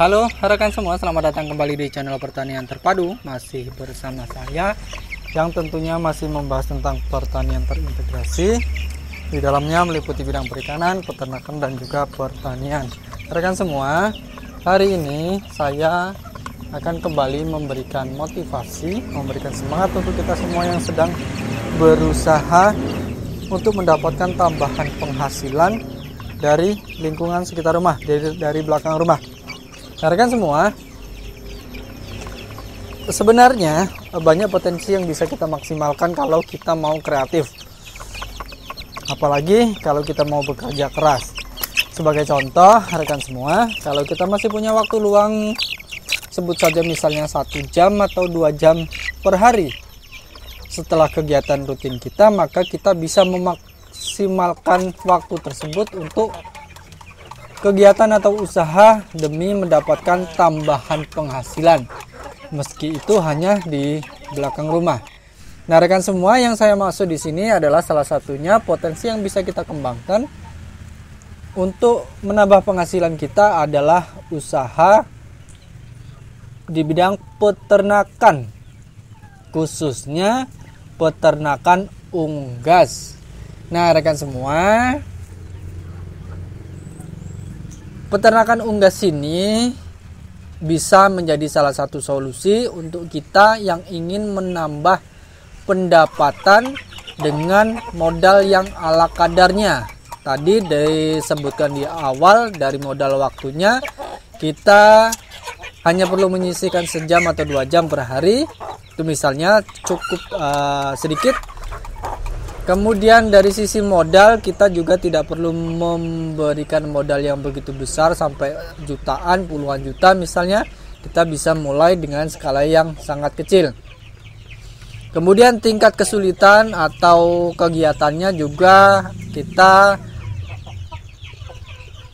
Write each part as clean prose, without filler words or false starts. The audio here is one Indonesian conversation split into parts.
Halo rekan semua, selamat datang kembali di channel Pertanian Terpadu. Masih bersama saya yang tentunya masih membahas tentang pertanian terintegrasi. Di dalamnya meliputi bidang perikanan, peternakan, dan juga pertanian. Rekan semua, hari ini saya akan kembali memberikan motivasi, memberikan semangat untuk kita semua yang sedang berusaha untuk mendapatkan tambahan penghasilan dari lingkungan sekitar rumah, dari belakang rumah. Nah, rekan semua, sebenarnya banyak potensi yang bisa kita maksimalkan kalau kita mau kreatif. Apalagi kalau kita mau bekerja keras. Sebagai contoh, rekan semua, kalau kita masih punya waktu luang, sebut saja misalnya 1 jam atau 2 jam per hari setelah kegiatan rutin kita, maka kita bisa memaksimalkan waktu tersebut untuk kegiatan atau usaha demi mendapatkan tambahan penghasilan, meski itu hanya di belakang rumah. Nah, rekan semua, yang saya maksud di sini adalah salah satunya potensi yang bisa kita kembangkan untuk menambah penghasilan kita adalah usaha di bidang peternakan, khususnya peternakan unggas. Nah, rekan semua, peternakan unggas ini bisa menjadi salah satu solusi untuk kita yang ingin menambah pendapatan dengan modal yang ala kadarnya. Tadi disebutkan di awal, dari modal waktunya kita hanya perlu menyisihkan 1 jam atau 2 jam per hari. Itu misalnya cukup sedikit. Kemudian dari sisi modal, kita juga tidak perlu memberikan modal yang begitu besar sampai jutaan, puluhan juta misalnya. Kita bisa mulai dengan skala yang sangat kecil. Kemudian tingkat kesulitan atau kegiatannya juga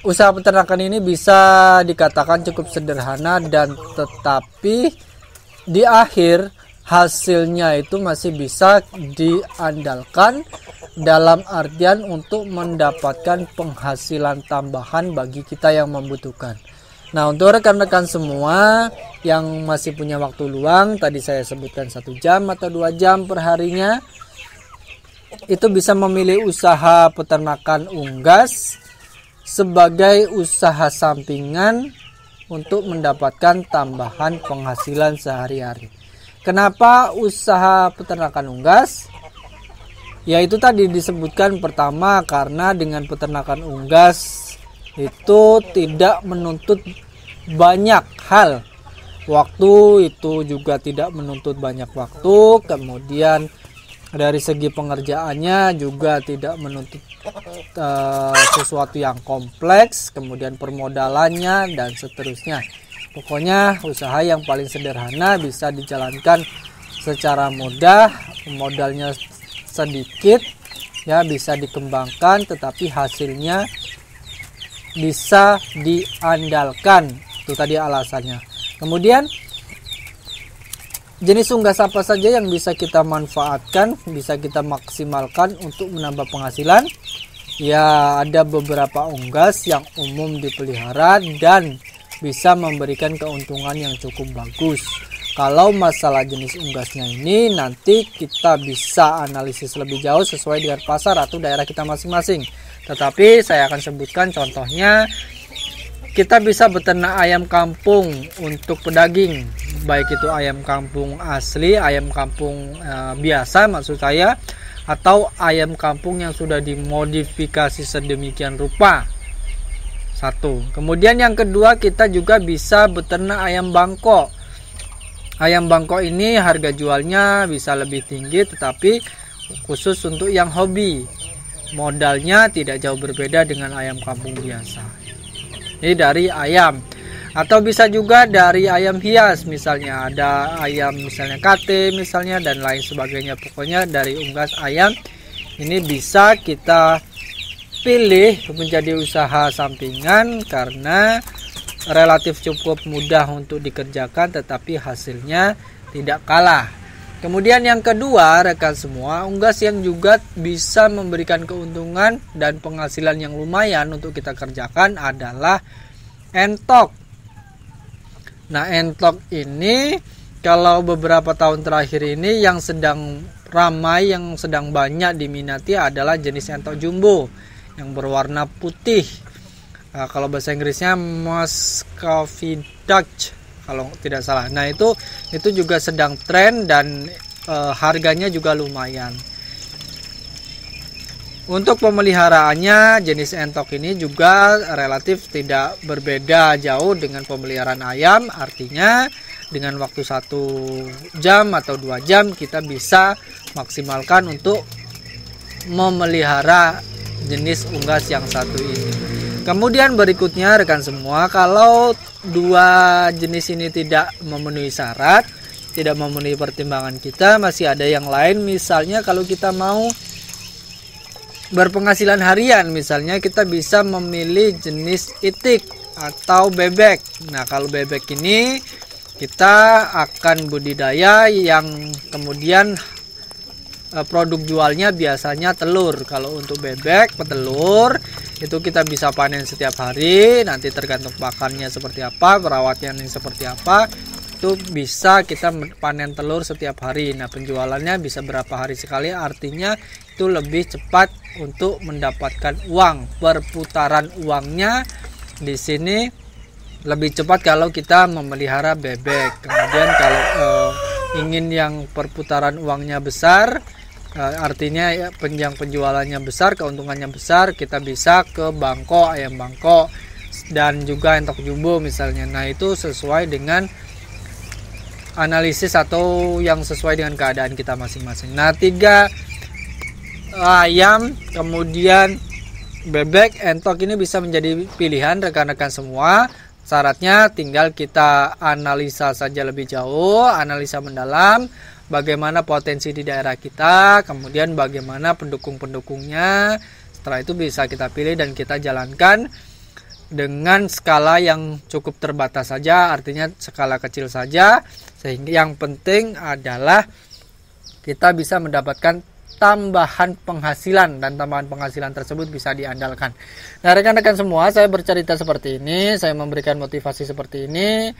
usaha peternakan ini bisa dikatakan cukup sederhana, dan tetapi di akhir hasilnya itu masih bisa diandalkan dalam artian untuk mendapatkan penghasilan tambahan bagi kita yang membutuhkan. Nah, untuk rekan-rekan semua yang masih punya waktu luang, tadi saya sebutkan 1 jam atau 2 jam per harinya, itu bisa memilih usaha peternakan unggas sebagai usaha sampingan untuk mendapatkan tambahan penghasilan sehari-hari. Kenapa usaha peternakan unggas? Ya, itu tadi disebutkan, pertama karena dengan peternakan unggas itu tidak menuntut banyak hal. Waktu itu juga tidak menuntut banyak waktu. Kemudian dari segi pengerjaannya juga tidak menuntut sesuatu yang kompleks. Kemudian permodalannya dan seterusnya. Pokoknya usaha yang paling sederhana, bisa dijalankan secara mudah, modalnya sedikit, ya bisa dikembangkan, tetapi hasilnya bisa diandalkan. Itu tadi alasannya. Kemudian jenis unggas apa saja yang bisa kita manfaatkan, bisa kita maksimalkan untuk menambah penghasilan? Ya, ada beberapa unggas yang umum dipelihara dan bisa memberikan keuntungan yang cukup bagus. Kalau masalah jenis unggasnya ini nanti kita bisa analisis lebih jauh sesuai dengan pasar atau daerah kita masing-masing. Tetapi saya akan sebutkan contohnya, kita bisa beternak ayam kampung untuk pedaging, baik itu ayam kampung asli, ayam kampung biasa maksud saya, atau ayam kampung yang sudah dimodifikasi sedemikian rupa. Satu. Kemudian yang kedua, kita juga bisa beternak ayam bangkok. Ayam bangkok ini harga jualnya bisa lebih tinggi, tetapi khusus untuk yang hobi. Modalnya tidak jauh berbeda dengan ayam kampung biasa. Ini dari ayam. Atau bisa juga dari ayam hias, misalnya ada ayam misalnya kate misalnya dan lain sebagainya. Pokoknya dari unggas ayam ini bisa kita pilih menjadi usaha sampingan karena relatif cukup mudah untuk dikerjakan, tetapi hasilnya tidak kalah. Kemudian yang kedua, rekan semua, unggas yang juga bisa memberikan keuntungan dan penghasilan yang lumayan untuk kita kerjakan adalah entok. Nah, entok ini kalau beberapa tahun terakhir ini yang sedang ramai, yang sedang banyak diminati adalah jenis entok jumbo yang berwarna putih. Nah, kalau bahasa Inggrisnya Muscovy Dutch kalau tidak salah. Nah, itu juga sedang tren dan harganya juga lumayan. Untuk pemeliharaannya, jenis entok ini juga relatif tidak berbeda jauh dengan pemeliharaan ayam. Artinya dengan waktu 1 jam atau 2 jam kita bisa maksimalkan untuk memelihara jenis unggas yang satu ini. Kemudian berikutnya rekan semua, kalau 2 jenis ini tidak memenuhi syarat, tidak memenuhi pertimbangan kita, masih ada yang lain. Misalnya kalau kita mau berpenghasilan harian, misalnya kita bisa memilih jenis itik atau bebek. Nah, kalau bebek ini kita akan budidaya yang kemudian produk jualnya biasanya telur. Kalau untuk bebek petelur itu kita bisa panen setiap hari, nanti tergantung pakannya seperti apa, perawatannya seperti apa, itu bisa kita panen telur setiap hari. Nah, penjualannya bisa berapa hari sekali, artinya itu lebih cepat untuk mendapatkan uang. Perputaran uangnya di sini lebih cepat kalau kita memelihara bebek. Kemudian kalau ingin yang perputaran uangnya besar, artinya ya, yang penjualannya besar, keuntungannya besar, kita bisa ke bangkok, ayam bangkok, dan juga entok jumbo misalnya. Nah, itu sesuai dengan analisis atau yang sesuai dengan keadaan kita masing-masing. Nah, 3 ayam, kemudian bebek, entok ini bisa menjadi pilihan rekan-rekan semua. Syaratnya tinggal kita analisa saja lebih jauh, analisa mendalam, bagaimana potensi di daerah kita, kemudian bagaimana pendukung-pendukungnya. Setelah itu bisa kita pilih dan kita jalankan dengan skala yang cukup terbatas saja, artinya skala kecil saja, sehingga yang penting adalah kita bisa mendapatkan tambahan penghasilan, dan tambahan penghasilan tersebut bisa diandalkan. Nah, rekan-rekan semua, saya bercerita seperti ini, saya memberikan motivasi seperti ini.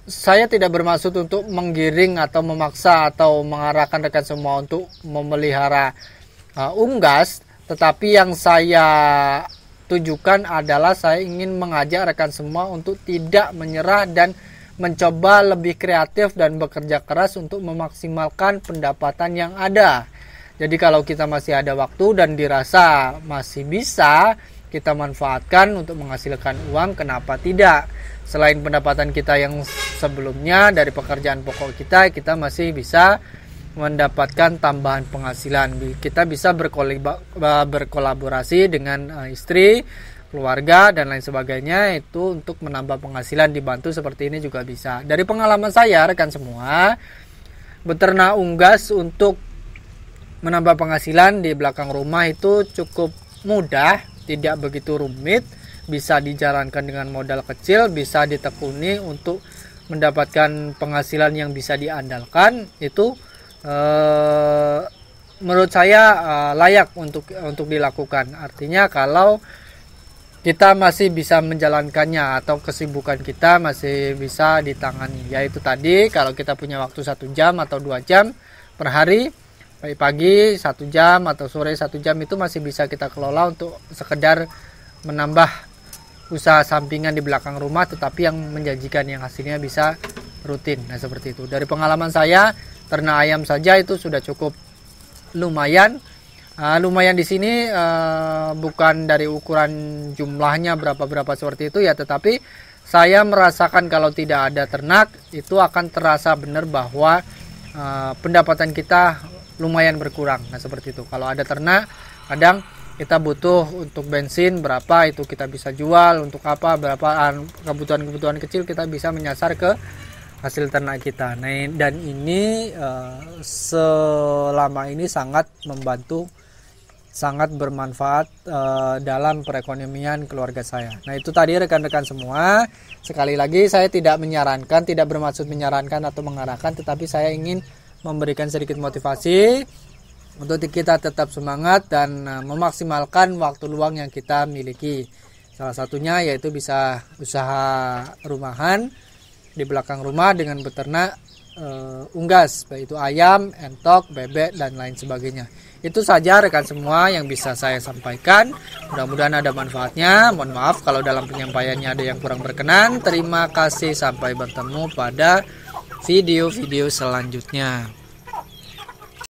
Saya tidak bermaksud untuk menggiring atau memaksa atau mengarahkan rekan semua untuk memelihara unggas, tetapi yang saya tujukan adalah saya ingin mengajak rekan semua untuk tidak menyerah dan mencoba lebih kreatif dan bekerja keras untuk memaksimalkan pendapatan yang ada. Jadi kalau kita masih ada waktu dan dirasa masih bisa kita manfaatkan untuk menghasilkan uang, kenapa tidak? Selain pendapatan kita yang sebelumnya dari pekerjaan pokok kita masih bisa mendapatkan tambahan penghasilan. Kita bisa berkolaborasi dengan istri, keluarga, dan lain sebagainya, itu untuk menambah penghasilan, dibantu seperti ini juga bisa. Dari pengalaman saya rekan semua, beternak unggas untuk menambah penghasilan di belakang rumah itu cukup mudah, tidak begitu rumit, bisa dijalankan dengan modal kecil, bisa ditekuni untuk mendapatkan penghasilan yang bisa diandalkan. Itu menurut saya layak untuk dilakukan. Artinya kalau kita masih bisa menjalankannya atau kesibukan kita masih bisa ditangani, yaitu tadi kalau kita punya waktu 1 jam atau 2 jam per hari, pagi 1 jam atau sore 1 jam, itu masih bisa kita kelola untuk sekedar menambah usaha sampingan di belakang rumah, tetapi yang menjanjikan, yang hasilnya bisa rutin. Nah, seperti itu. Dari pengalaman saya, ternak ayam saja itu sudah cukup lumayan. Lumayan di sini bukan dari ukuran jumlahnya berapa seperti itu ya, tetapi saya merasakan kalau tidak ada ternak itu akan terasa benar bahwa pendapatan kita lumayan berkurang. Nah, seperti itu. Kalau ada ternak, kadang kita butuh untuk bensin berapa, itu kita bisa jual untuk apa, berapa kebutuhan kecil kita bisa menyasar ke hasil ternak kita. Nah, dan ini selama ini sangat membantu, sangat bermanfaat dalam perekonomian keluarga saya. Nah, itu tadi rekan-rekan semua. Sekali lagi saya tidak menyarankan, tidak bermaksud menyarankan atau mengarahkan, tetapi saya ingin memberikan sedikit motivasi untuk kita tetap semangat dan memaksimalkan waktu luang yang kita miliki. Salah satunya yaitu bisa usaha rumahan di belakang rumah dengan beternak unggas, baik itu ayam, entok, bebek, dan lain sebagainya. Itu saja rekan semua yang bisa saya sampaikan. Mudah-mudahan ada manfaatnya. Mohon maaf kalau dalam penyampaiannya ada yang kurang berkenan. Terima kasih, sampai bertemu pada video-video selanjutnya.